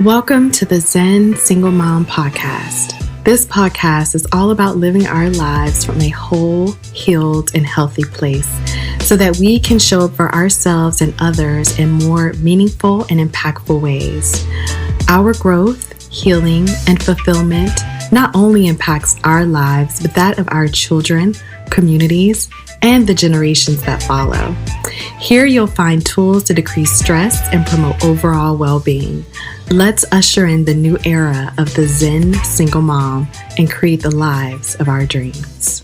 Welcome to the Zen Single Mom podcast. This podcast is all about living our lives from a whole, healed, and healthy place so that we can show up for ourselves and others in more meaningful and impactful ways. Our growth, healing, and fulfillment not only impacts our lives, but that of our children, communities, and the generations that follow. Here you'll find tools to decrease stress and promote overall well-being. Let's usher in the new era of the Zen Single Mom and create the lives of our dreams.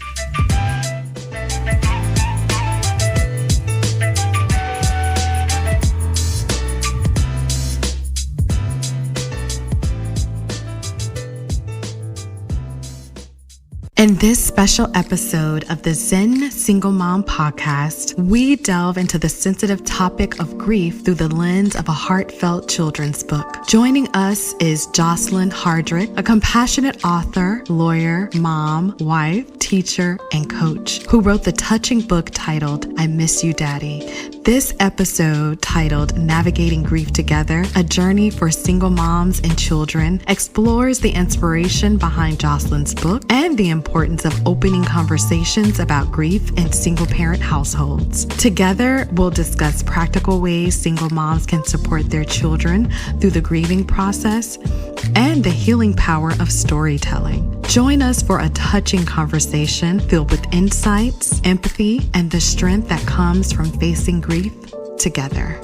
In this special episode of the Zen Single Mom podcast, we delve into the sensitive topic of grief through the lens of a heartfelt children's book. Joining us is Jocelyn Hardrick, a compassionate author, lawyer, mom, wife, teacher, and coach, who wrote the touching book titled, I Miss You, Daddy. This episode, titled Navigating Grief Together, A Journey for Single Moms and Children, explores the inspiration behind Jocelyn's book and the importance of opening conversations about grief in single-parent households. Together, we'll discuss practical ways single moms can support their children through the grieving process and the healing power of storytelling. Join us for a touching conversation filled with insights, empathy, and the strength that comes from facing grief together.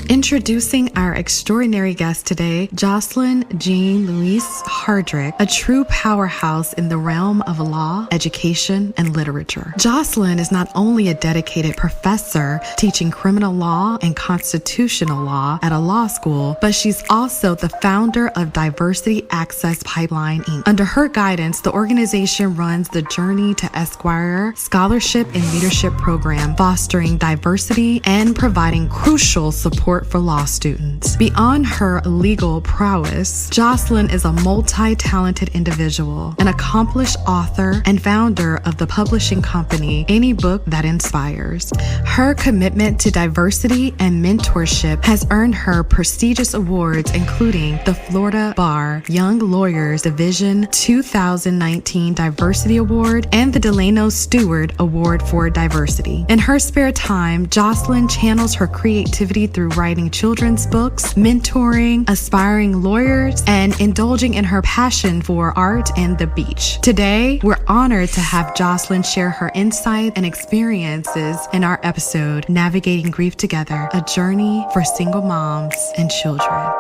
Introducing our extraordinary guest today, Jocelyn Jean Louise Hardrick, a true powerhouse in the realm of law, education, and literature. Jocelyn is not only a dedicated professor teaching criminal law and constitutional law at a law school, but she's also the founder of Diversity Access Pipeline, Inc. Under her guidance, the organization runs the Journey to Esquire Scholarship and Leadership Program, fostering diversity and providing crucial support for law students. Beyond her legal prowess, Jocelyn is a multi-talented individual, an accomplished author, and founder of the publishing company Any Book That Inspires. Her commitment to diversity and mentorship has earned her prestigious awards, including the Florida Bar Young Lawyers Division 2019 Diversity Award and the Delano Stewart Award for Diversity. In her spare time, Jocelyn channels her creativity through writing children's books, mentoring aspiring lawyers, and indulging in her passion for art and the beach. Today, we're honored to have Jocelyn share her insight and experiences in our episode, Navigating Grief Together, A Journey for Single Moms and Children.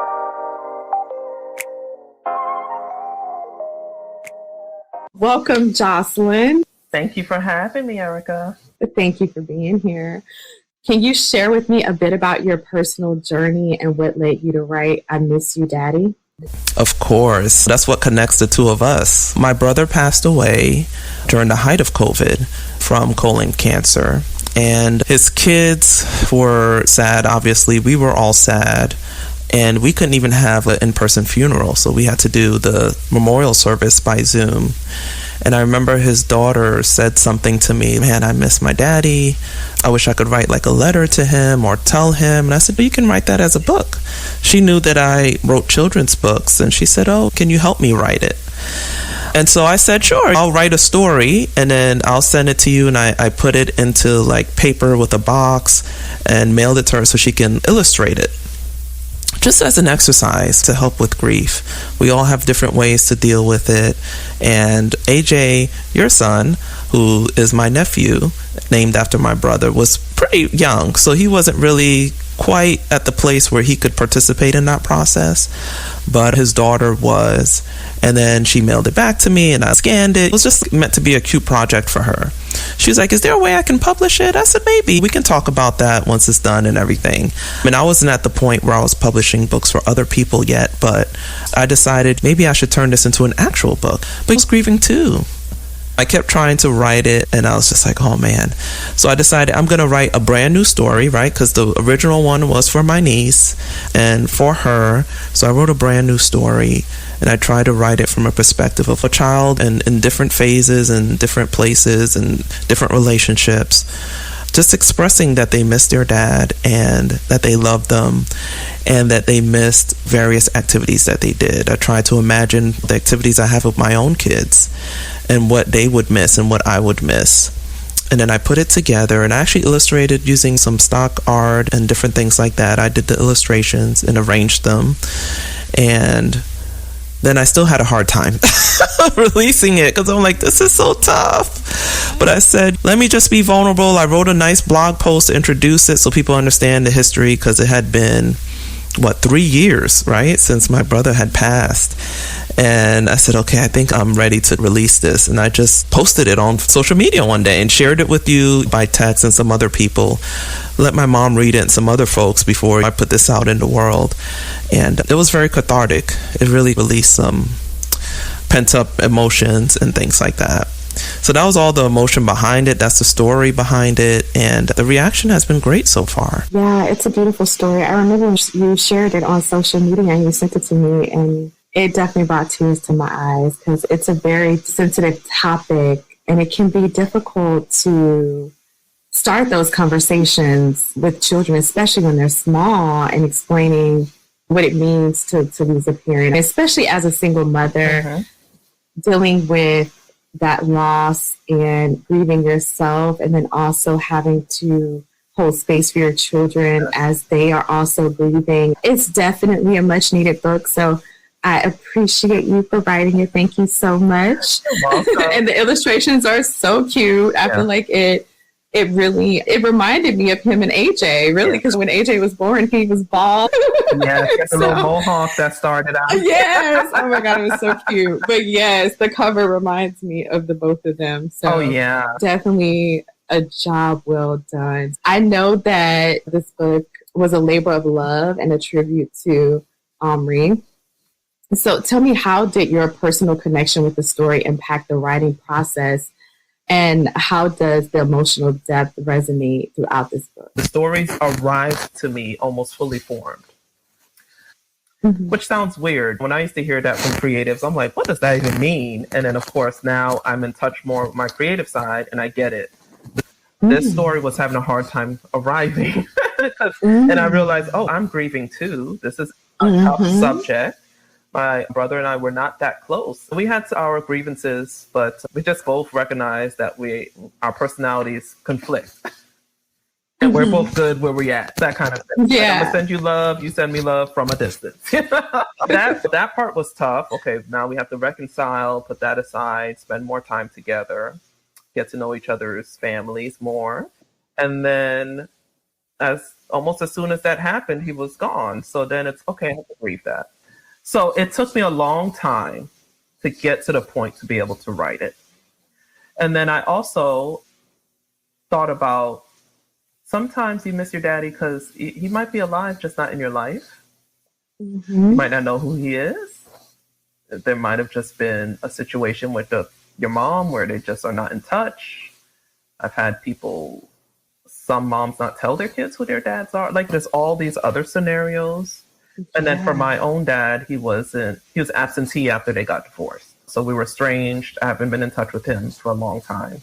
Welcome, Jocelyn. Thank you for having me, Erica. Thank you for being here. Can you share with me a bit about your personal journey and what led you to write I Miss You, Daddy? Of course. That's what connects the two of us. My brother passed away during the height of COVID from colon cancer, and his kids were sad, obviously. We were all sad, and we couldn't even have an in-person funeral, so we had to do the memorial service by Zoom. And I remember his daughter said something to me, man, I miss my daddy. I wish I could write like a letter to him or tell him. And I said, well, you can write that as a book. She knew that I wrote children's books, and she said, oh, can you help me write it? And so I said, sure, I'll write a story and then I'll send it to you. And I put it into like paper with a box and mailed it to her so she can illustrate it. Just as an exercise to help with grief. We all have different ways to deal with it. And AJ, your son, who is my nephew, named after my brother, was pretty young. So he wasn't really quite at the place where he could participate in that process. But his daughter was. And then she mailed it back to me and I scanned it. It was just meant to be a cute project for her. She was like, is there a way I can publish it? I said, maybe. We can talk about that once it's done and everything. I mean, I wasn't at the point where I was publishing books for other people yet, but I decided maybe I should turn this into an actual book. But I was grieving too. I kept trying to write it and I was just like, oh man. So I decided I'm going to write a brand new story, right? Because the original one was for my niece and for her. So I wrote a brand new story and I tried to write it from a perspective of a child and in different phases and different places and different relationships just expressing that they missed their dad and that they loved them and that they missed various activities that they did. I tried to imagine the activities I have with my own kids and what they would miss and what I would miss. And then I put it together, and I actually illustrated using some stock art and different things like that. I did the illustrations and arranged them. And then I still had a hard time releasing it because I'm like, this is so tough. But I said, let me just be vulnerable. I wrote a nice blog post to introduce it so people understand the history, because it had been 3 years, right, since my brother had passed. And I said, okay, I think I'm ready to release this. And I just posted it on social media one day and shared it with you by text and some other people. Let my mom read it and some other folks before I put this out in the world. And it was very cathartic. It really released some pent up emotions and things like that. So that was all the emotion behind it. That's the story behind it. And the reaction has been great so far. Yeah, it's a beautiful story. I remember you shared it on social media and you sent it to me, and it definitely brought tears to my eyes because it's a very sensitive topic and it can be difficult to start those conversations with children, especially when they're small, and explaining what it means to lose a parent, especially as a single mother, dealing with that loss and grieving yourself, and then also having to hold space for your children as they are also grieving. It's definitely a much needed book. So I appreciate you for writing it. Thank you so much. And the illustrations are so cute. I feel like it reminded me of him and AJ, really, because when AJ was born, he was bald. Yes, a little mohawk that started out. Yes. Oh my God, it was so cute. But yes, the cover reminds me of the both of them. So definitely a job well done. I know that this book was a labor of love and a tribute to Omri. So tell me, how did your personal connection with the story impact the writing process? And how does the emotional depth resonate throughout this book? The stories arrived to me almost fully formed, which sounds weird. When I used to hear that from creatives, I'm like, what does that even mean? And then, of course, now I'm in touch more with my creative side and I get it. This story was having a hard time arriving. And I realized, I'm grieving too. This is a tough subject. My brother and I were not that close. We had our grievances, but we just both recognized that our personalities conflict. And we're both good where we're at. That kind of thing. Yeah. Like, I'm going to send you love, you send me love from a distance. That part was tough. Okay, now we have to reconcile, put that aside, spend more time together, get to know each other's families more. And then almost as soon as that happened, he was gone. So then it's okay, I have to grieve that. So it took me a long time to get to the point to be able to write it. And then I also thought about, sometimes you miss your daddy because he might be alive, just not in your life. You might not know who he is. There might have just been a situation with your mom where they just are not in touch. I've had some moms not tell their kids who their dads are. Like, there's all these other scenarios. And then for my own dad, he was absentee after they got divorced. So we were estranged. I haven't been in touch with him for a long time.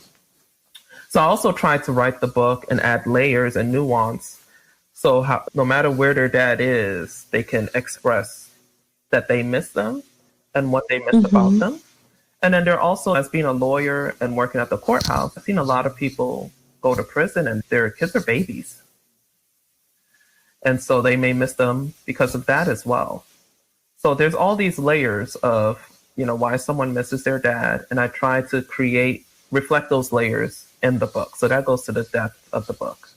So I also tried to write the book and add layers and nuance. So no matter where their dad is, they can express that they miss them and what they miss about them. And then they're also, as being a lawyer and working at the courthouse, I've seen a lot of people go to prison and their kids are babies. And so they may miss them because of that as well. So there's all these layers of, why someone misses their dad. And I try to reflect those layers in the book. So that goes to the depth of the book.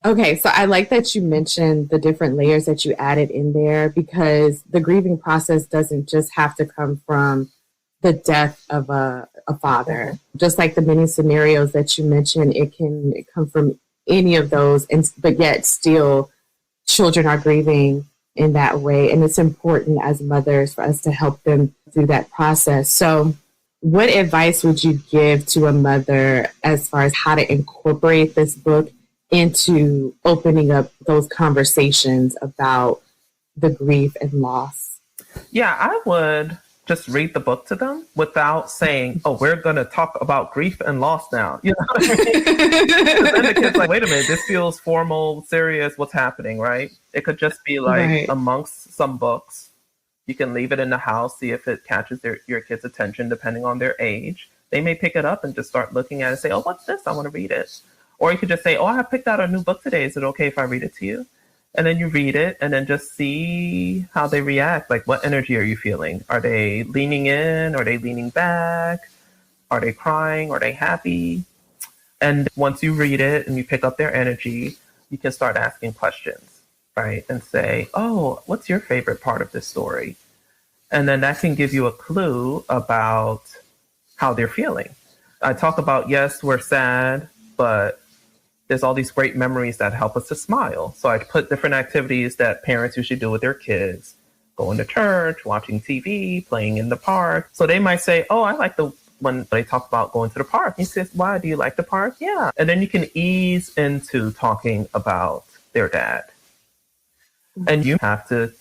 Okay, so I like that you mentioned the different layers that you added in there, because the grieving process doesn't just have to come from the death of a father. Just like the many scenarios that you mentioned, it can come from any of those, but yet still children are grieving in that way. And it's important as mothers for us to help them through that process. So what advice would you give to a mother as far as how to incorporate this book into opening up those conversations about the grief and loss? Yeah, I would just read the book to them without saying, oh, we're going to talk about grief and loss now. You know what I mean? 'Cause then the kid's like, wait a minute, this feels formal, serious. What's happening, right? It could just be like Right. amongst some books. You can leave it in the house, see if it catches your kid's attention, depending on their age. They may pick it up and just start looking at it and say, oh, what's this? I want to read it. Or you could just say, oh, I picked out a new book today. Is it okay if I read it to you? And then you read it and then just see how they react. Like, what energy are you feeling? Are they leaning in? Are they leaning back? Are they crying? Are they happy? And once you read it and you pick up their energy, you can start asking questions, right? And say, oh, what's your favorite part of this story? And then that can give you a clue about how they're feeling. I talk about, yes, we're sad, but there's all these great memories that help us to smile. So I put different activities that parents usually do with their kids, going to church, watching TV, playing in the park. So they might say, oh, I like when they talk about going to the park. He says, why, do you like the park? Yeah. And then you can ease into talking about their dad. And you have to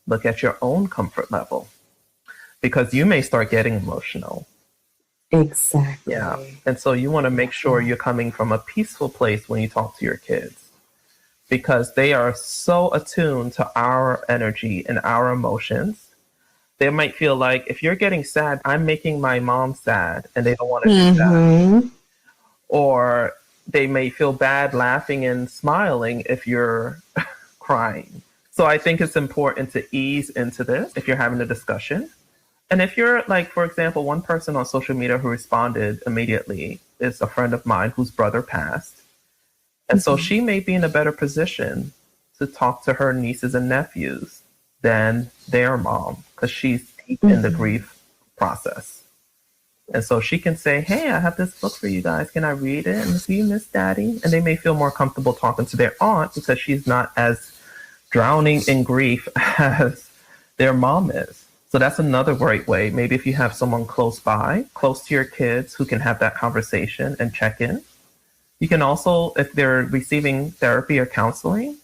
look at your own comfort level because you may start getting emotional. Exactly. Yeah. And so you want to make sure you're coming from a peaceful place when you talk to your kids because they are so attuned to our energy and our emotions. They might feel like if you're getting sad, I'm making my mom sad and they don't want to do that. Or they may feel bad laughing and smiling if you're crying. So I think it's important to ease into this if you're having a discussion. And if you're like, for example, one person on social media who responded immediately is a friend of mine whose brother passed. And so she may be in a better position to talk to her nieces and nephews than their mom because she's deep in the grief process. And so she can say, hey, I have this book for you guys. Can I read it? And do you miss daddy? And they may feel more comfortable talking to their aunt because she's not as drowning in grief as their mom is. So that's another great way. Maybe if you have someone close by, close to your kids who can have that conversation and check in. You can also, if they're receiving therapy or counseling,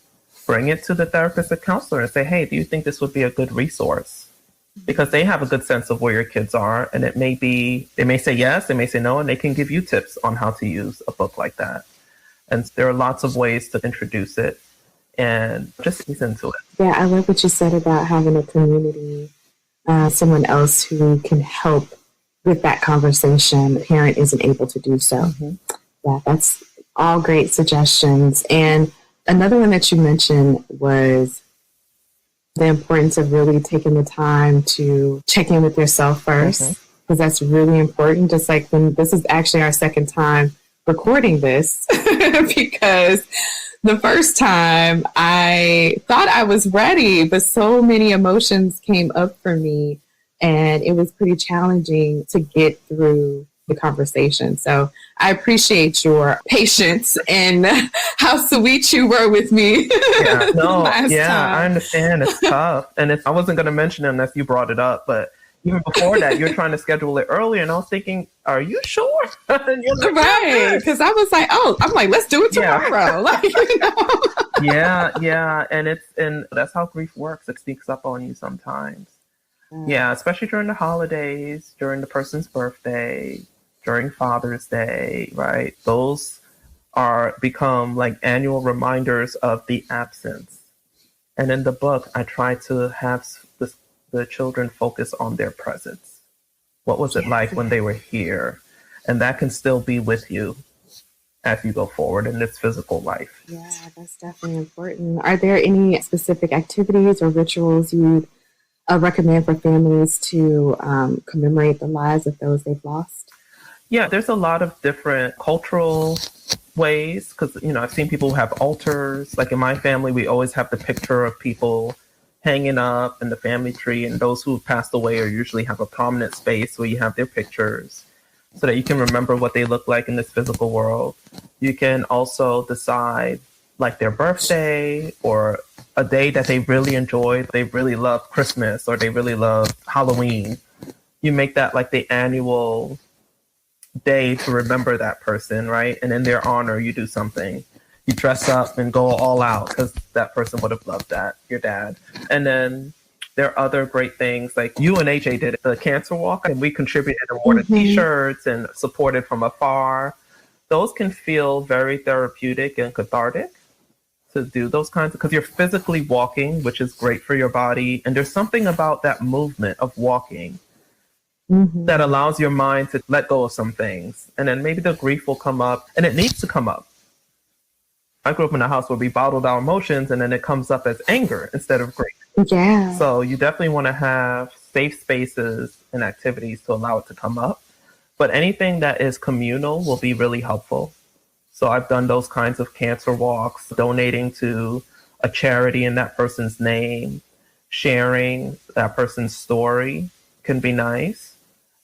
bring it to the therapist or counselor and say, hey, do you think this would be a good resource? Because they have a good sense of where your kids are. And it may be, they may say yes, they may say no, and they can give you tips on how to use a book like that. And there are lots of ways to introduce it and just ease into it. Yeah, I love what you said about having a community. Someone else who can help with that conversation. The parent isn't able to do so. Yeah, that's all great suggestions. And another one that you mentioned was the importance of really taking the time to check in with yourself first, because that's really important. Just like when this is actually our second time recording this, because the first time I thought I was ready, but so many emotions came up for me and it was pretty challenging to get through the conversation. So I appreciate your patience and how sweet you were with me. Yeah, no, yeah, time. I understand. It's tough. And I wasn't going to mention it unless you brought it up, but even before that, you're trying to schedule it earlier, and I was thinking, "Are you sure?" And you're like, right? Because I was like, "Oh, I'm like, let's do it tomorrow." Like, you know? yeah, and that's how grief works. It sneaks up on you sometimes. Yeah, especially during the holidays, during the person's birthday, during Father's Day, right? Those become like annual reminders of the absence. And in the book, I try to have the children focus on their presence. What was it like when they were here? And that can still be with you as you go forward in this physical life. Yeah, that's definitely important. Are there any specific activities or rituals you recommend for families to commemorate the lives of those they've lost? Yeah, there's a lot of different cultural ways because, I've seen people who have altars. Like in my family, we always have the picture of people hanging up in the family tree, and those who have passed away are usually have a prominent space where you have their pictures so that you can remember what they look like in this physical world. You can also decide like their birthday or a day that they really enjoyed. They really love Christmas or they really love Halloween. You make that like the annual day to remember that person, right? And in their honor, you do something. You dress up and go all out because that person would have loved that, your dad. And then There are other great things like you and AJ did the cancer walk, and we contributed and ordered t-shirts and supported from afar. Those can feel very therapeutic and cathartic to do those kinds of, because you're physically walking, which is great for your body. And there's something about that movement of walking that allows your mind to let go of some things. And then maybe the grief will come up, and it needs to come up. I grew up in a house where we bottled our emotions, and then it comes up as anger instead of grief. Yeah. So you definitely want to have safe spaces and activities to allow it to come up. But anything that is communal will be really helpful. So I've done those kinds of cancer walks, donating to a charity in that person's name, sharing that person's story can be nice.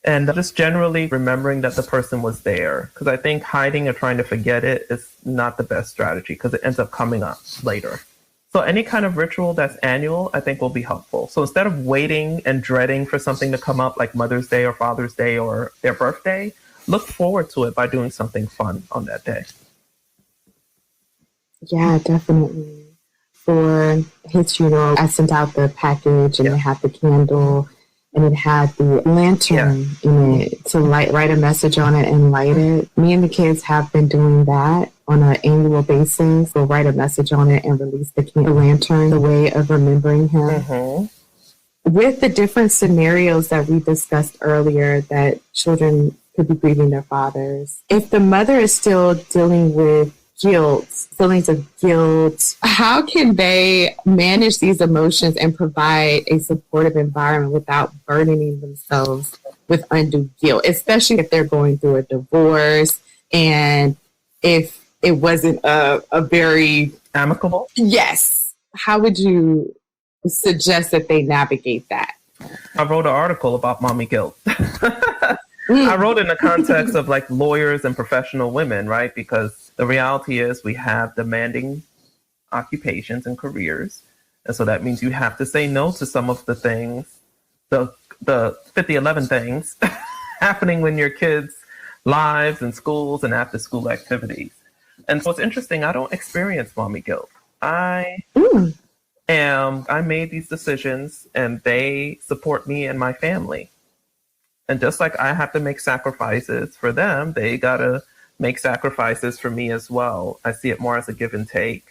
And just generally remembering that the person was there. Because I think hiding or trying to forget it is not the best strategy because it ends up coming up later. So any kind of ritual that's annual, I think will be helpful. So instead of waiting and dreading for something to come up like Mother's Day or Father's Day or their birthday, look forward to it by doing something fun on that day. Yeah, definitely. For his funeral, I sent out the package and it had the candle and it had the lantern in it to write a message on it and light it. Me and the kids have been doing that on an annual basis. We'll write a message on it and release the lantern, the way of remembering him. With the different scenarios that we discussed earlier that children could be grieving their fathers, if the mother is still dealing with guilt, feelings of guilt, how can they manage these emotions and provide a supportive environment without burdening themselves with undue guilt, especially if they're going through a divorce and if it wasn't a very amicable? Yes. How would you suggest that they navigate that? I wrote an article about mommy guilt. I wrote in the context of like lawyers and professional women, right? Because the reality is we have demanding occupations and careers. And so that means you have to say no to some of the things, the 50-11 things happening in your kids' lives and schools and after school activities. And so it's interesting. I don't experience mommy guilt. I made these decisions and they support me and my family. And just like I have to make sacrifices for them, they got to make sacrifices for me as well. I see it more as a give and take.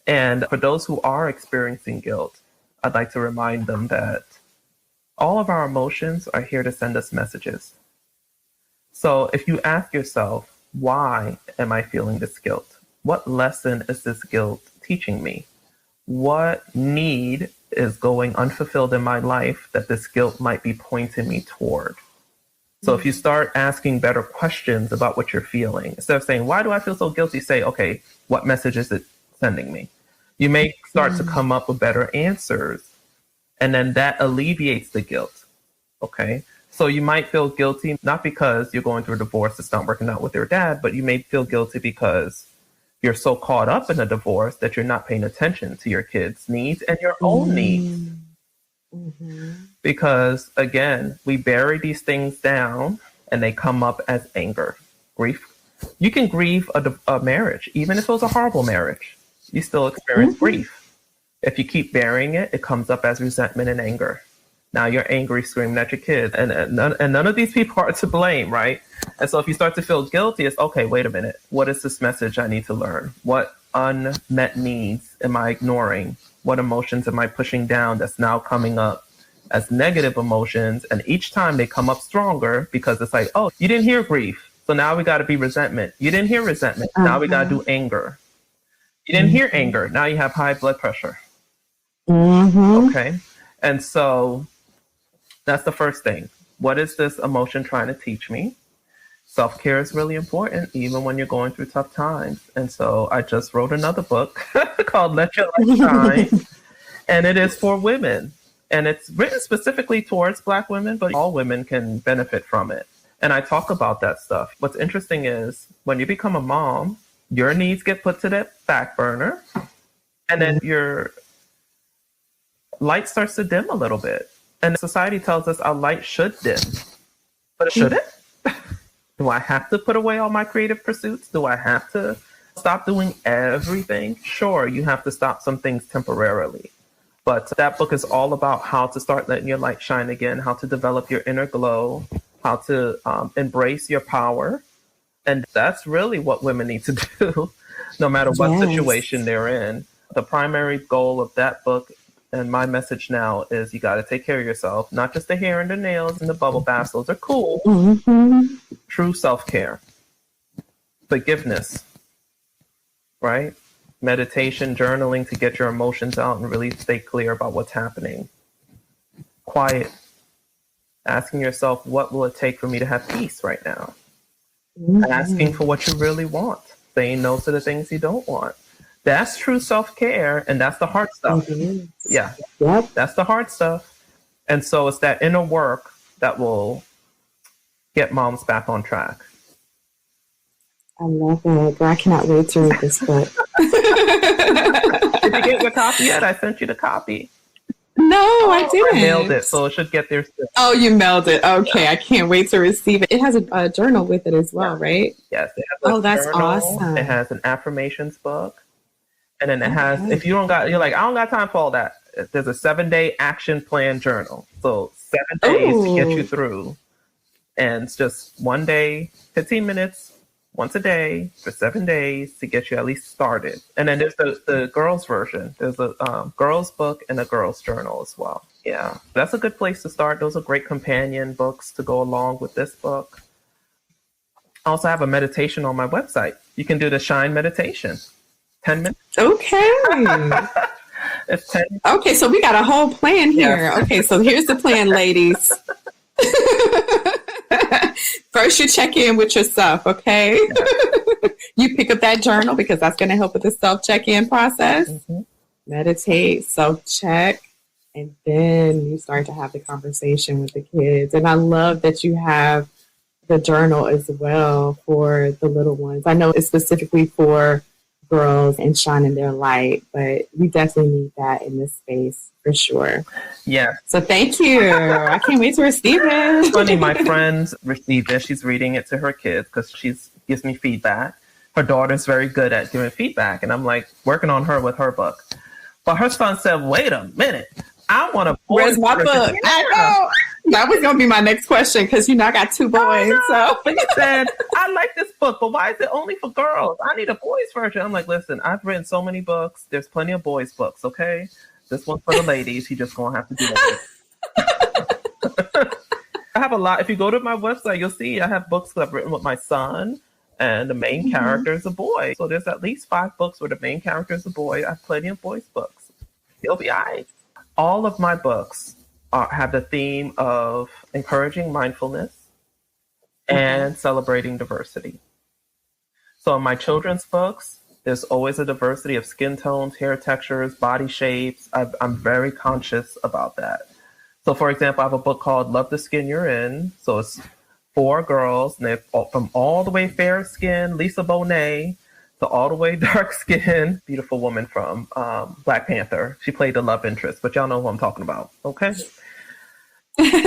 And for those who are experiencing guilt, I'd like to remind them that all of our emotions are here to send us messages. So if you ask yourself, why am I feeling this guilt? What lesson is this guilt teaching me? What need is going unfulfilled in my life that this guilt might be pointing me toward? So if you start asking better questions about what you're feeling, instead of saying, why do I feel so guilty? Say, okay, what message is it sending me? You may start to come up with better answers. And then that alleviates the guilt. Okay. So you might feel guilty, not because you're going through a divorce that's not working out with your dad, but you may feel guilty because you're so caught up in a divorce that you're not paying attention to your kids' needs and your own needs. Because again, we bury these things down and they come up as anger, grief. You can grieve a marriage, even if it was a horrible marriage, you still experience grief. If you keep burying it, it comes up as resentment and anger. Now you're angry, screaming at your kids, and none of these people are to blame, right? And so if you start to feel guilty, it's okay, wait a minute. What is this message I need to learn? What unmet needs am I ignoring? What emotions am I pushing down that's now coming up as negative emotions? And each time they come up stronger because it's like, oh, you didn't hear grief. So now we got to be resentment. You didn't hear resentment. Now we got to do anger. You didn't hear anger. Now you have high blood pressure. Okay. And so that's the first thing. What is this emotion trying to teach me? Self-care is really important, even when you're going through tough times. And so I just wrote another book called Let Your Light Shine. And it is for women. And it's written specifically towards Black women, but all women can benefit from it. And I talk about that stuff. What's interesting is when you become a mom, your needs get put to the back burner. And then your light starts to dim a little bit. And society tells us our light should dim. But should it? Do I have to put away all my creative pursuits? Do I have to stop doing everything? Sure, you have to stop some things temporarily. But that book is all about how to start letting your light shine again, how to develop your inner glow, how to embrace your power. And that's really what women need to do, no matter what situation they're in. The primary goal of that book and my message now is you got to take care of yourself, not just the hair and the nails and the bubble baths. Those are cool. True self-care, forgiveness, right? Meditation, journaling to get your emotions out and really stay clear about what's happening. Quiet, asking yourself, what will it take for me to have peace right now? Asking for what you really want, saying no to the things you don't want. That's true self-care, and that's the hard stuff. Yeah, that's the hard stuff. And so it's that inner work that will get moms back on track. I love it. Girl, I cannot wait to read this book. Did you get your copy yet? I sent you the copy. No, I didn't. I mailed it, so it should get there soon. Oh, you mailed it. Okay, yeah. I can't wait to receive it. It has a journal with it as well, right? Yes. It has that's journal. Awesome. It has an affirmations book. And then it has, if you don't got, you're like, I don't got time for all that. There's a 7-day action plan journal. So 7 days to get you through. And it's just one day, 15 minutes, once a day for 7 days to get you at least started. And then there's the girls version. There's a girls book and a girls journal as well. Yeah, that's a good place to start. Those are great companion books to go along with this book. I also have a meditation on my website. You can do the Shine meditation. 10 minutes. Okay. It's 10. Okay, so we got a whole plan here. Yes. Okay, so here's the plan, ladies. First, you check in with yourself, okay? Yeah. You pick up that journal because that's going to help with the self-check-in process. Meditate, self-check, and then you start to have the conversation with the kids. And I love that you have the journal as well for the little ones. I know it's specifically for girls and shining their light, but we definitely need that in this space for sure. Yeah. So thank you. I can't wait to receive it. It's funny, my friends received it. She's reading it to her kids because she gives me feedback. Her daughter's very good at giving feedback, and I'm like working on her with her book. But her son said, "Wait a minute, I want a boy." Where's my book? I know. That was going to be my next question because, I got 2 boys. So he said, I like this book, but why is it only for girls? I need a boys version. I'm like, listen, I've written so many books. There's plenty of boys books, okay? This one's for the ladies. You just going to have to do it. I have a lot. If you go to my website, you'll see I have books that I've written with my son, and the main character is a boy. So there's at least 5 books where the main character is a boy. I have plenty of boys books. You'll be all right. All of my books have the theme of encouraging mindfulness and celebrating diversity. So in my children's books, there's always a diversity of skin tones, hair textures, body shapes. I'm very conscious about that. So for example, I have a book called Love the Skin You're In. So it's 4 girls, and they're from all the way fair skin, Lisa Bonet, to all the way dark skin, beautiful woman from Black Panther. She played the love interest, but y'all know who I'm talking about, okay?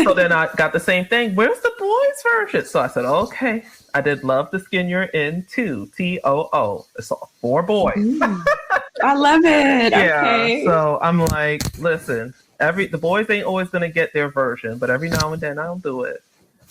So then I got the same thing. Where's the boys version? So I said, okay. I did Love the Skin You're In too. TOO. It's 4 boys. I love it. Yeah. Okay. So I'm like, listen, the boys ain't always gonna get their version, but every now and then I'll do it.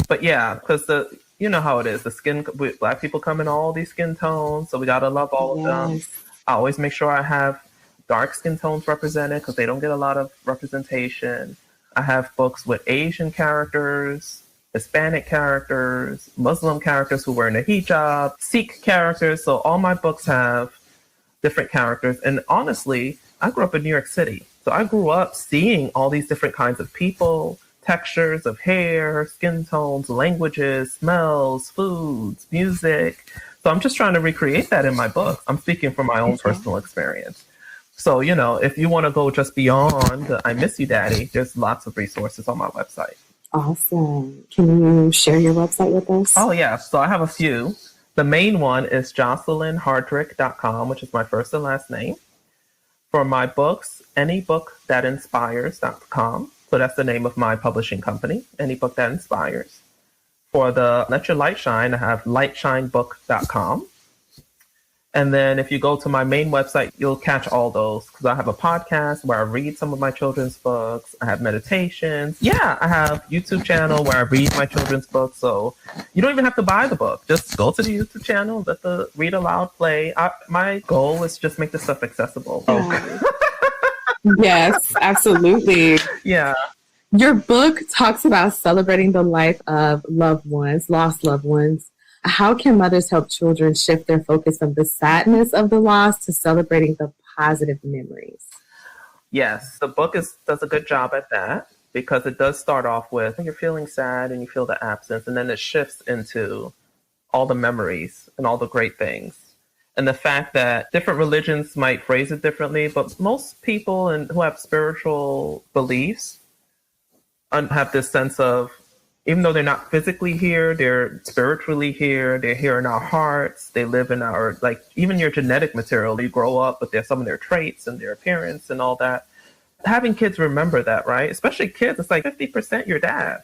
But yeah, because you know how it is. The skin, Black people come in all these skin tones, so we gotta love all of them. I always make sure I have dark skin tones represented because they don't get a lot of representation. I have books with Asian characters, Hispanic characters, Muslim characters who wear a hijab, Sikh characters. So all my books have different characters. And honestly, I grew up in New York City. So I grew up seeing all these different kinds of people, textures of hair, skin tones, languages, smells, foods, music. So I'm just trying to recreate that in my book. I'm speaking from my own personal experience. So, if you want to go just beyond I Miss You, Daddy, there's lots of resources on my website. Awesome. Can you share your website with us? Oh, yeah. So I have a few. The main one is JocelynHardrick.com, which is my first and last name. For my books, AnyBookThatInspires.com. So that's the name of my publishing company, Any Book That Inspires. For the Let Your Light Shine, I have LightShineBook.com. And then if you go to my main website, you'll catch all those because I have a podcast where I read some of my children's books. I have meditations. Yeah, I have YouTube channel where I read my children's books. So you don't even have to buy the book. Just go to the YouTube channel, let the read aloud play. My goal is just make this stuff accessible. Yes, absolutely. Yeah. Your book talks about celebrating the life of loved ones, lost loved ones. How can mothers help children shift their focus from the sadness of the loss to celebrating the positive memories? Yes, the book does a good job at that because it does start off with you're feeling sad and you feel the absence, and then it shifts into all the memories and all the great things. And the fact that different religions might phrase it differently, but most people who have spiritual beliefs have this sense of, even though they're not physically here, they're spiritually here. They're here in our hearts. They live in our, like, even your genetic material. You grow up with some of their traits and their appearance and all that. Having kids remember that, right? Especially kids, it's like 50% your dad.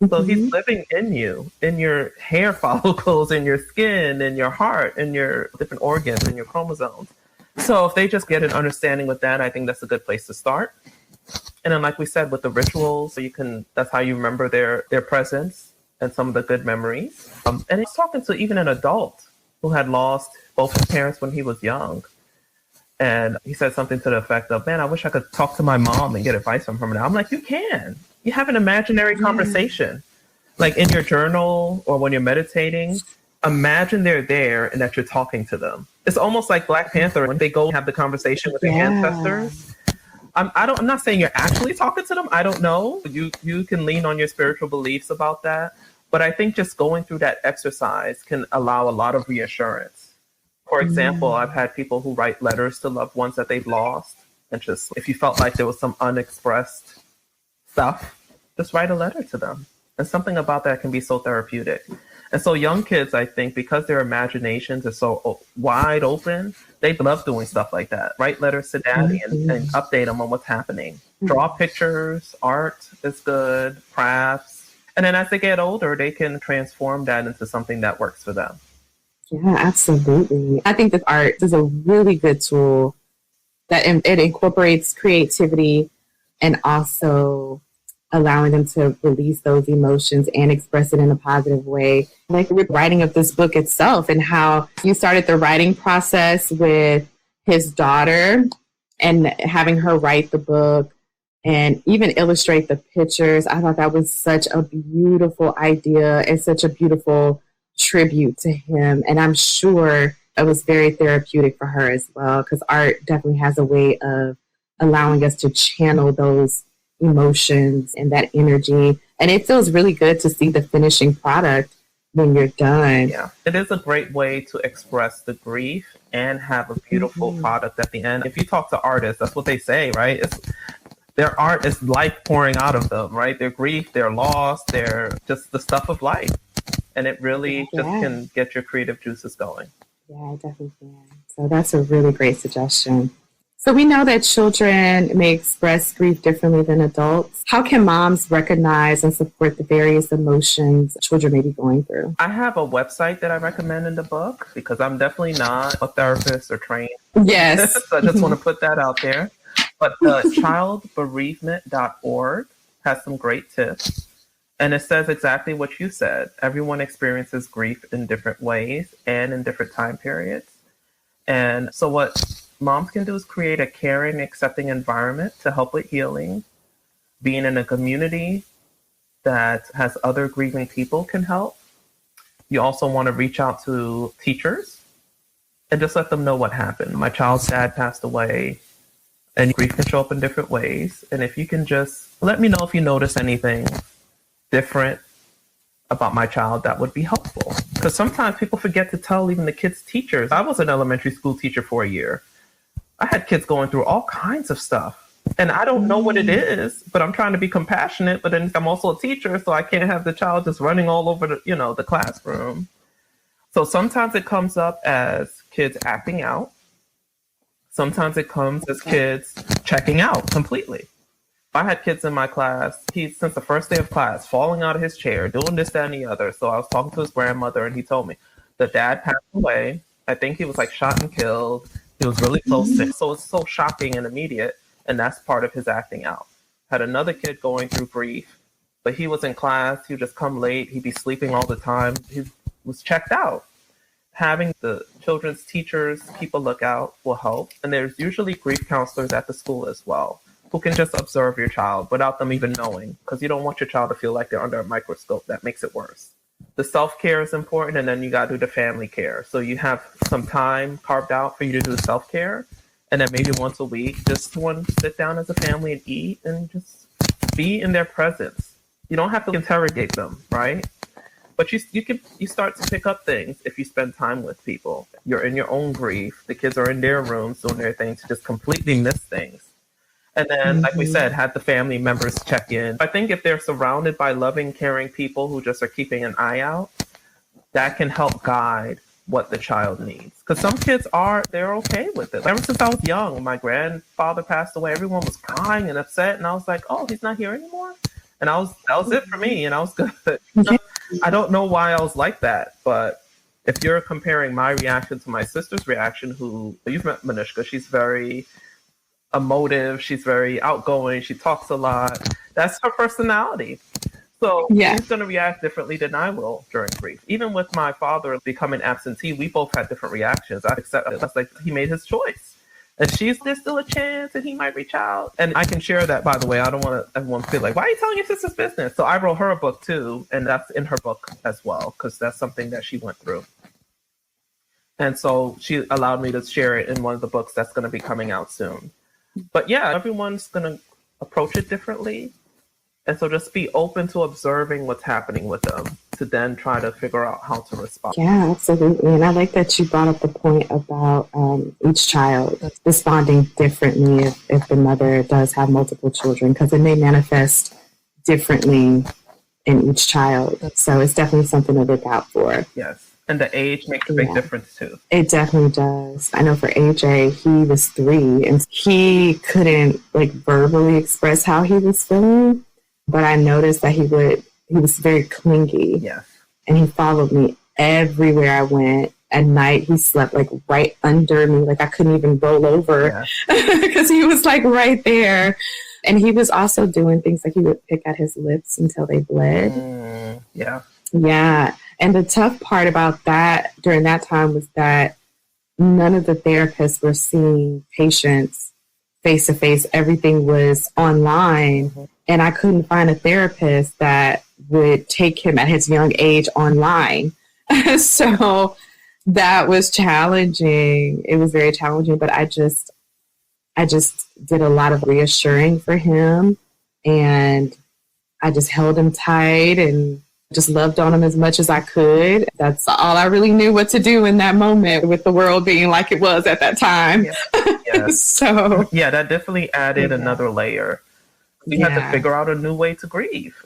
So he's living in you, in your hair follicles, in your skin, in your heart, in your different organs, in your chromosomes. So if they just get an understanding with that, I think that's a good place to start. And then, like we said, with the rituals, so that's how you remember their presence and some of the good memories. And he's talking to even an adult who had lost both his parents when he was young. And he said something to the effect of, man, I wish I could talk to my mom and get advice from her now. I'm like, you can. You have an imaginary conversation. Like in your journal or when you're meditating, imagine they're there and that you're talking to them. It's almost like Black Panther when they go have the conversation with their ancestors. I'm not saying you're actually talking to them. I don't know. You can lean on your spiritual beliefs about that. But I think just going through that exercise can allow a lot of reassurance. For example, I've had people who write letters to loved ones that they've lost. And just, if you felt like there was some unexpressed stuff, just write a letter to them. And something about that can be so therapeutic. And so young kids, I think, because their imaginations are so wide open, they love doing stuff like that. Write letters to daddy and update them on what's happening. Draw pictures, art is good, crafts. And then as they get older, they can transform that into something that works for them. Yeah, absolutely. I think that art is a really good tool that it incorporates creativity and also allowing them to release those emotions and express it in a positive way. Like with writing of this book itself and how you started the writing process with his daughter and having her write the book and even illustrate the pictures. I thought that was such a beautiful idea and such a beautiful tribute to him. And I'm sure it was very therapeutic for her as well, because art definitely has a way of allowing us to channel those emotions and that energy. And it feels really good to see the finishing product when you're done. Yeah, it is a great way to express the grief and have a beautiful product at the end. If you talk to artists, that's what they say, right? Their art is life pouring out of them, right? Their grief, their loss, their just the stuff of life. And it really just can get your creative juices going. Yeah, I definitely can. So that's a really great suggestion. So we know that children may express grief differently than adults. How can moms recognize and support the various emotions children may be going through? I have a website that I recommend in the book because I'm definitely not a therapist or trained. Yes. So I just want to put that out there. But childbereavement.org has some great tips. And it says exactly what you said. Everyone experiences grief in different ways and in different time periods. And so what moms can do is create a caring, accepting environment to help with healing. Being in a community that has other grieving people can help. You also want to reach out to teachers and just let them know what happened. My child's dad passed away, and grief can show up in different ways. And if you can just let me know if you notice anything different about my child, that would be helpful. Because sometimes people forget to tell even the kids' teachers. I was an elementary school teacher for a year. I had kids going through all kinds of stuff. And I don't know what it is, but I'm trying to be compassionate. But then I'm also a teacher, so I can't have the child just running all over the classroom. So sometimes it comes up as kids acting out. Sometimes it comes as kids checking out completely. I had kids in my class, since the first day of class, falling out of his chair, doing this, that, and the other. So I was talking to his grandmother, and he told me the dad passed away, I think he was like shot and killed. He was really close to, so it's so shocking and immediate. And that's part of his acting out. Had another kid going through grief, but he was in class. He would just come late. He'd be sleeping all the time. He was checked out. Having the children's teachers keep a lookout will help. And there's usually grief counselors at the school as well, who can just observe your child without them even knowing, because you don't want your child to feel like they're under a microscope. That makes it worse. The self-care is important, and then you got to do the family care. So you have some time carved out for you to do self-care, and then maybe once a week, just one sit down as a family and eat and just be in their presence. You don't have to interrogate them, right? But you start to pick up things if you spend time with people. You're in your own grief. The kids are in their rooms doing their things. You just completely miss things. And then, like we said, have the family members check in. I think if they're surrounded by loving, caring people who just are keeping an eye out, that can help guide what the child needs. Because some kids they're okay with it. Ever since I was young, when my grandfather passed away, everyone was crying and upset. And I was like, oh, he's not here anymore? And that was it for me. And I was good. I don't know why I was like that. But if you're comparing my reaction to my sister's reaction, you've met Manishka, she's very emotive, she's very outgoing, she talks a lot. That's her personality. So she's going to react differently than I will during grief. Even with my father becoming absentee, we both had different reactions. I accept it. That's like he made his choice. And there's still a chance and he might reach out. And I can share that, by the way. I don't want everyone to feel like, why are you telling your sister's business? So I wrote her a book too, and that's in her book as well, because that's something that she went through. And so she allowed me to share it in one of the books that's going to be coming out soon. But yeah, everyone's going to approach it differently. And so just be open to observing what's happening with them to then try to figure out how to respond. Yeah, absolutely. And I like that you brought up the point about each child responding differently if the mother does have multiple children, because it may manifest differently in each child. So it's definitely something to look out for. Yes. And the age makes a big difference too. It definitely does. I know for AJ, he was 3 and he couldn't verbally express how he was feeling, but I noticed that he was very clingy. Yeah. And he followed me everywhere I went. At night, he slept right under me. I couldn't even roll over because he was right there. And he was also doing things he would pick at his lips until they bled. Yeah. Yeah. And the tough part about that during that time was that none of the therapists were seeing patients face to face. Everything was online. Mm-hmm. And I couldn't find a therapist that would take him at his young age online. So that was challenging. It was very challenging, but I just did a lot of reassuring for him, and I just held him tight and just loved on him as much as I could. That's all I really knew what to do in that moment, with the world being like it was at that time. Yes. So yeah, that definitely added another layer. We had to figure out a new way to grieve.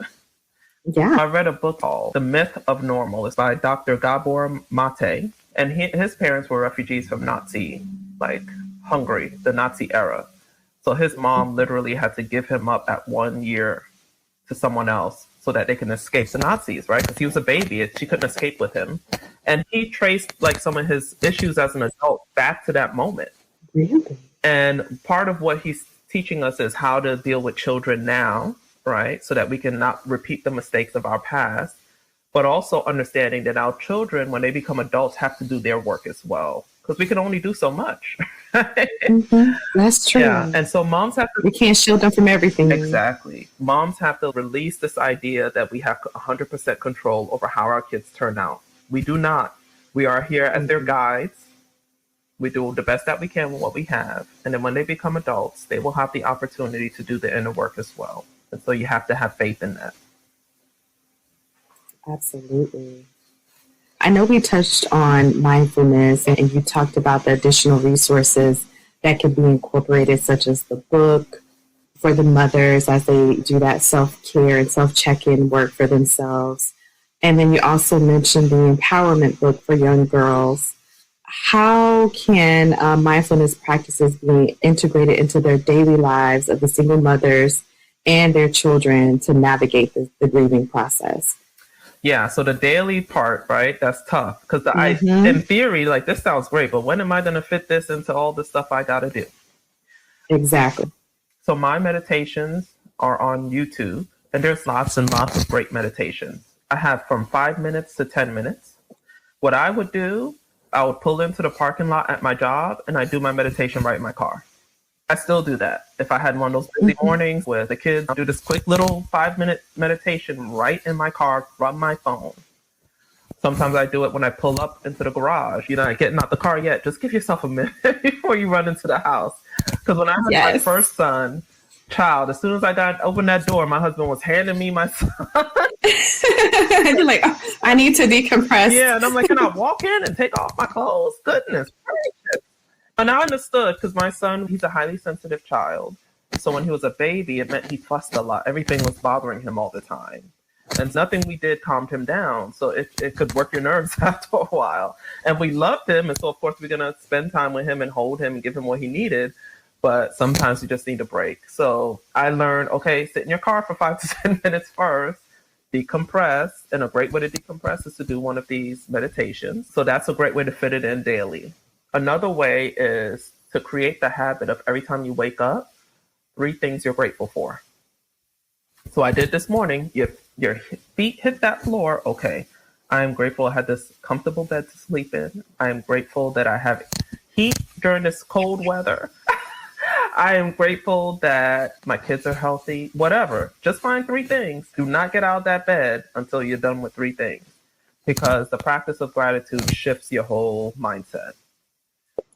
Yeah. I read a book called The Myth of Normal. It's by Dr. Gabor Mate. And his parents were refugees from Nazi, Hungary, the Nazi era. So his mom literally had to give him up at 1 year to someone else so that they can escape the Nazis, right? Because he was a baby. She couldn't escape with him. And he traced some of his issues as an adult back to that moment. Really? And part of what he's teaching us is how to deal with children now, right? So that we can not repeat the mistakes of our past, but also understanding that our children, when they become adults, have to do their work as well, because we can only do so much. Mm-hmm. That's true. Yeah. And so moms have to... We can't shield them from everything. Exactly. Moms have to release this idea that we have 100% control over how our kids turn out. We do not. We are here as their guides. We do the best that we can with what we have. And then when they become adults, they will have the opportunity to do the inner work as well. And so you have to have faith in that. Absolutely. I know we touched on mindfulness, and you talked about the additional resources that can be incorporated, such as the book for the mothers as they do that self-care and self-check-in work for themselves. And then you also mentioned the empowerment book for young girls. How can mindfulness practices be integrated into their daily lives of the single mothers and their children to navigate the grieving process? Yeah, so the daily part, right? That's tough because Mm-hmm. in theory, like this sounds great, but when am I going to fit this into all the stuff I got to do? Exactly. So my meditations are on YouTube, and there's lots and lots of great meditations. I have from 5 minutes to 10 minutes. What I would do, I would pull into the parking lot at my job, and I do my meditation right in my car. I still do that. If I had one of those busy mornings with the kids, I'll do this quick little 5 minute meditation right in my car from my phone. Sometimes I do it when I pull up into the garage. You're not getting out the car yet. Just give yourself a minute before you run into the house. Because when I had my first child, as soon as I got open that door, my husband was handing me my son. You're like, oh, I need to decompress. Yeah, and I'm like, can I walk in and take off my clothes? Goodness gracious. And I understood because my son, he's a highly sensitive child. So when he was a baby, it meant he fussed a lot. Everything was bothering him all the time. And nothing we did calmed him down. So it could work your nerves after a while. And we loved him. And so, of course, we're going to spend time with him and hold him and give him what he needed. But sometimes you just need a break. So I learned, okay, sit in your car for 5 to 10 minutes first, decompress. And a great way to decompress is to do one of these meditations. So that's a great way to fit it in daily. Another way is to create the habit of every time you wake up, 3 things you're grateful for. So I did this morning. Your feet hit that floor. Okay. I am grateful I had this comfortable bed to sleep in. I am grateful that I have heat during this cold weather. I am grateful that my kids are healthy. Whatever. Just find 3 things. Do not get out of that bed until you're done with 3 things. Because the practice of gratitude shifts your whole mindset.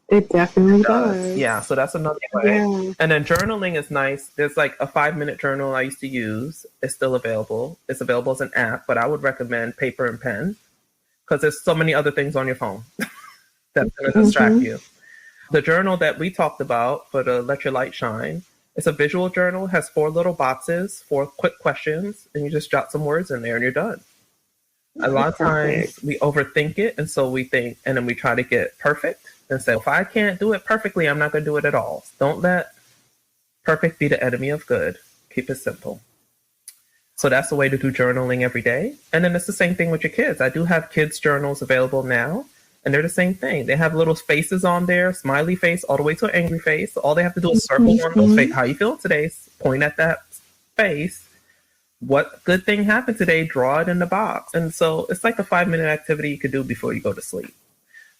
It definitely does. Yeah, so that's another way. Yeah. And then journaling is nice. There's like a 5-minute journal I used to use. It's still available. It's available as an app, but I would recommend paper and pen because there's so many other things on your phone that's going to distract you. The journal that we talked about for the Let Your Light Shine, it's a visual journal, has 4 little boxes, 4 quick questions, and you just jot some words in there and you're done. A lot of times we overthink it, and so we think, and then we try to get perfect. And say, if I can't do it perfectly, I'm not going to do it at all. Don't let perfect be the enemy of good. Keep it simple. So that's the way to do journaling every day. And then it's the same thing with your kids. I do have kids' journals available now, and they're the same thing. They have little faces on there, smiley face all the way to an angry face. All they have to do is circle one of those faces. How you feel today? Point at that face. What good thing happened today? Draw it in the box. And so it's like a 5-minute activity you could do before you go to sleep.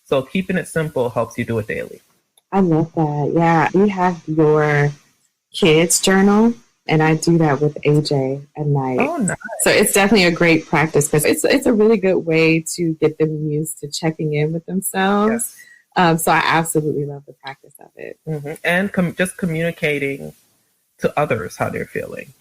So keeping it simple helps you do it daily. I love that. Yeah, we have your kids' journal, and I do that with AJ at night. Oh, nice. So it's definitely a great practice because it's a really good way to get them used to checking in with themselves. Yes. So I absolutely love the practice of it. Mm-hmm. And just communicating to others how they're feeling.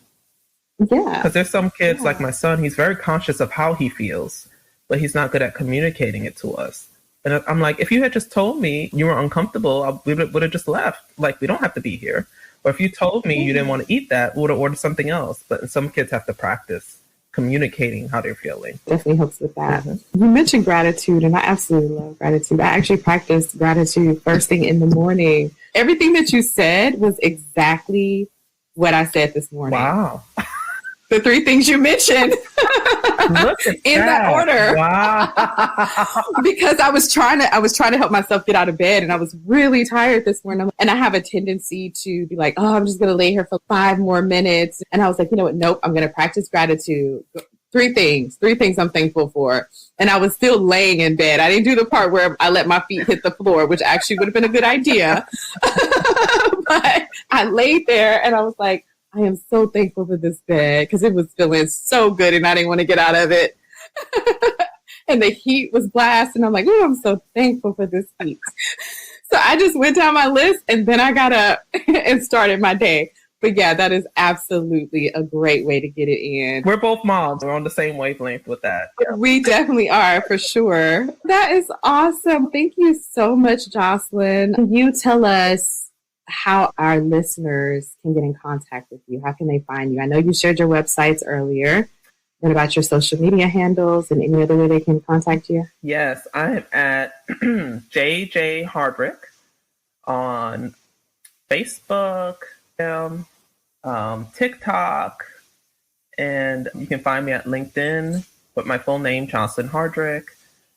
Yeah. Because there's some kids like my son, he's very conscious of how he feels, but he's not good at communicating it to us. And I'm like, if you had just told me you were uncomfortable, we would have just left. Like, we don't have to be here. Or if you told me you didn't want to eat that, we would have ordered something else. But some kids have to practice communicating how they're feeling. Definitely helps with that. Mm-hmm. You mentioned gratitude, and I absolutely love gratitude. I actually practice gratitude first thing in the morning. Everything that you said was exactly what I said this morning. Wow. The 3 things you mentioned in that order. Wow. Because I was trying to help myself get out of bed, and I was really tired this morning. And I have a tendency to be like, oh, I'm just going to lay here for 5 more minutes. And I was like, you know what? Nope. I'm going to practice gratitude. 3 things I'm thankful for. And I was still laying in bed. I didn't do the part where I let my feet hit the floor, which actually would have been a good idea. But I laid there and I was like, I am so thankful for this bed because it was feeling so good and I didn't want to get out of it. And the heat was blasting. I'm like, oh, I'm so thankful for this heat. So I just went down my list and then I got up and started my day. But yeah, that is absolutely a great way to get it in. We're both moms. We're on the same wavelength with that. Yeah. We definitely are, for sure. That is awesome. Thank you so much, Jocelyn. Can you tell us how our listeners can get in contact with you? How can they find you? I know you shared your websites earlier. What about your social media handles and any other way they can contact you? Yes, I am at JJ Hardrick on Facebook, TikTok, and you can find me at LinkedIn with my full name, Jocelyn Hardrick.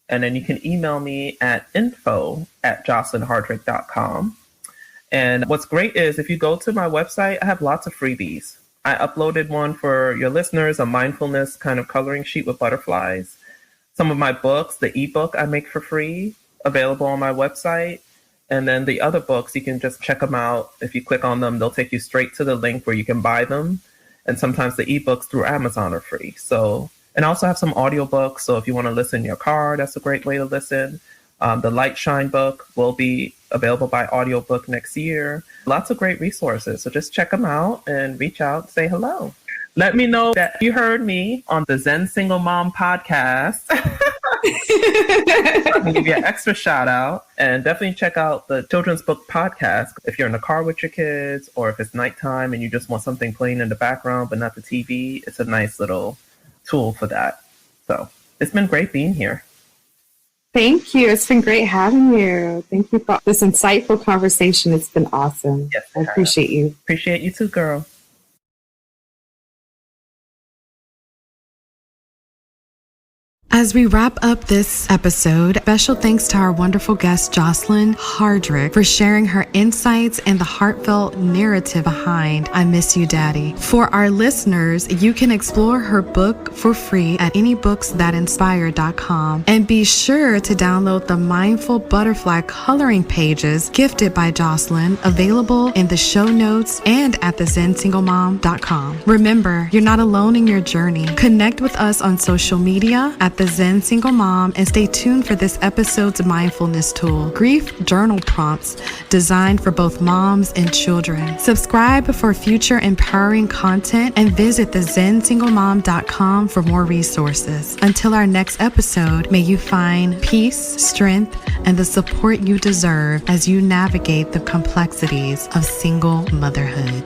And then you can email me at info@jocelynhardrick.com. And what's great is if you go to my website, I have lots of freebies. I uploaded one for your listeners, a mindfulness kind of coloring sheet with butterflies. Some of my books, the ebook I make for free, available on my website. And then the other books, you can just check them out. If you click on them, they'll take you straight to the link where you can buy them. And sometimes the ebooks through Amazon are free. So, and I also have some audiobooks. So if you want to listen in your car, that's a great way to listen. The Light Shine book will be available by audiobook next year. Lots of great resources. So just check them out and reach out, say hello. Let me know that you heard me on the Zen Single Mom podcast. I'm going to give you an extra shout out, and definitely check out the Children's Book Podcast if you're in the car with your kids, or if it's nighttime and you just want something playing in the background but not the TV. It's a nice little tool for that. So it's been great being here. Thank you. It's been great having you. Thank you for this insightful conversation. It's been awesome. Yes, I appreciate you. Appreciate you too, girl. As we wrap up this episode, special thanks to our wonderful guest, Jocelyn Hardrick, for sharing her insights and the heartfelt narrative behind I Miss You, Daddy. For our listeners, you can explore her book for free at anybooks.inspire.com, and be sure to download the Mindful Butterfly coloring pages gifted by Jocelyn, available in the show notes and at thezensinglemom.com. Remember, you're not alone in your journey. Connect with us on social media at the Zen Single Mom, and stay tuned for this episode's mindfulness tool, grief journal prompts designed for both moms and children. Subscribe for future empowering content and visit thezensinglemom.com for more resources. Until our next episode, may you find peace, strength, and the support you deserve as you navigate the complexities of single motherhood.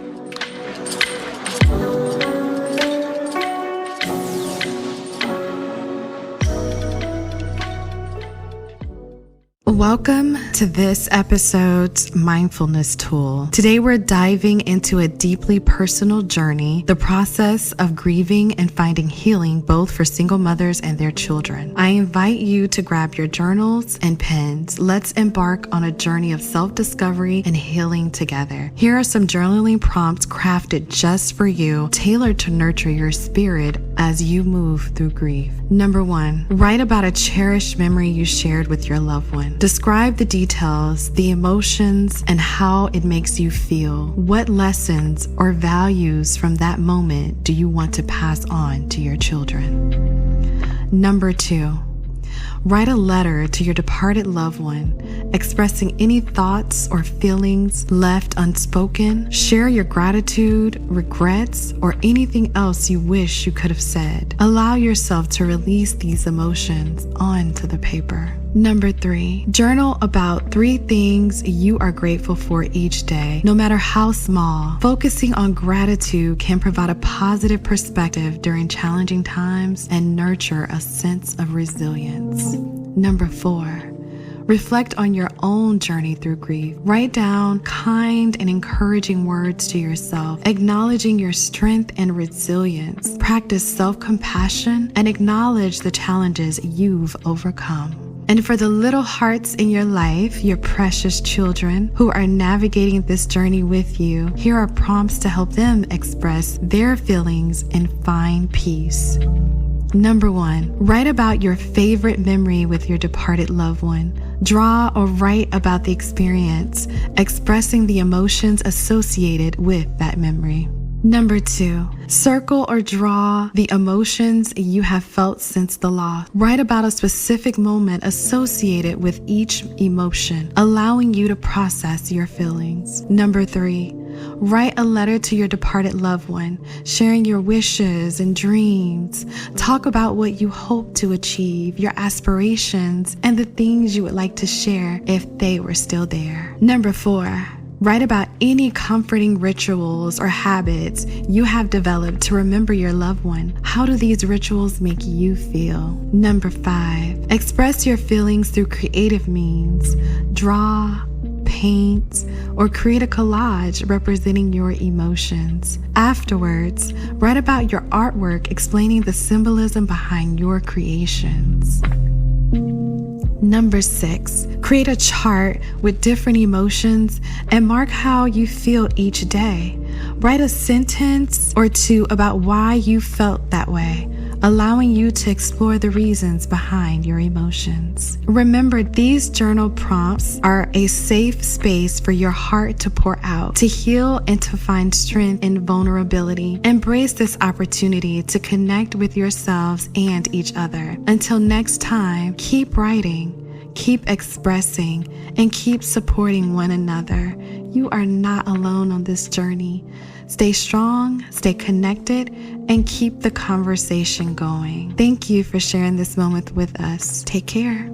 Welcome to this episode's mindfulness tool. Today we're diving into a deeply personal journey, the process of grieving and finding healing both for single mothers and their children. I invite you to grab your journals and pens. Let's embark on a journey of self-discovery and healing together. Here are some journaling prompts crafted just for you, tailored to nurture your spirit as you move through grief. Number 1, write about a cherished memory you shared with your loved one. Describe the details, the emotions, and how it makes you feel. What lessons or values from that moment do you want to pass on to your children? Number 2, write a letter to your departed loved one, expressing any thoughts or feelings left unspoken. Share your gratitude, regrets, or anything else you wish you could have said. Allow yourself to release these emotions onto the paper. Number 3, journal about 3 things you are grateful for each day, no matter how small. Focusing on gratitude can provide a positive perspective during challenging times and nurture a sense of resilience. Number 4, reflect on your own journey through grief. Write down kind and encouraging words to yourself, acknowledging your strength and resilience. Practice self-compassion and acknowledge the challenges you've overcome. And for the little hearts in your life, your precious children who are navigating this journey with you, here are prompts to help them express their feelings and find peace. Number 1, write about your favorite memory with your departed loved one. Draw or write about the experience, expressing the emotions associated with that memory. Number 2, circle or draw the emotions you have felt since the loss. Write about a specific moment associated with each emotion, allowing you to process your feelings. Number 3, write a letter to your departed loved one, sharing your wishes and dreams. Talk about what you hope to achieve, your aspirations, and the things you would like to share if they were still there. Number 4, write about any comforting rituals or habits you have developed to remember your loved one. How do these rituals make you feel? Number 5, express your feelings through creative means. Draw, paint, paint, or create a collage representing your emotions. Afterwards, write about your artwork explaining the symbolism behind your creations. Number 6, create a chart with different emotions and mark how you feel each day. Write a sentence or two about why you felt that way, allowing you to explore the reasons behind your emotions. Remember, these journal prompts are a safe space for your heart to pour out, to heal, and to find strength in vulnerability. Embrace this opportunity to connect with yourselves and each other. Until next time, keep writing, keep expressing, and keep supporting one another. You are not alone on this journey. Stay strong, stay connected, and keep the conversation going. Thank you for sharing this moment with us. Take care.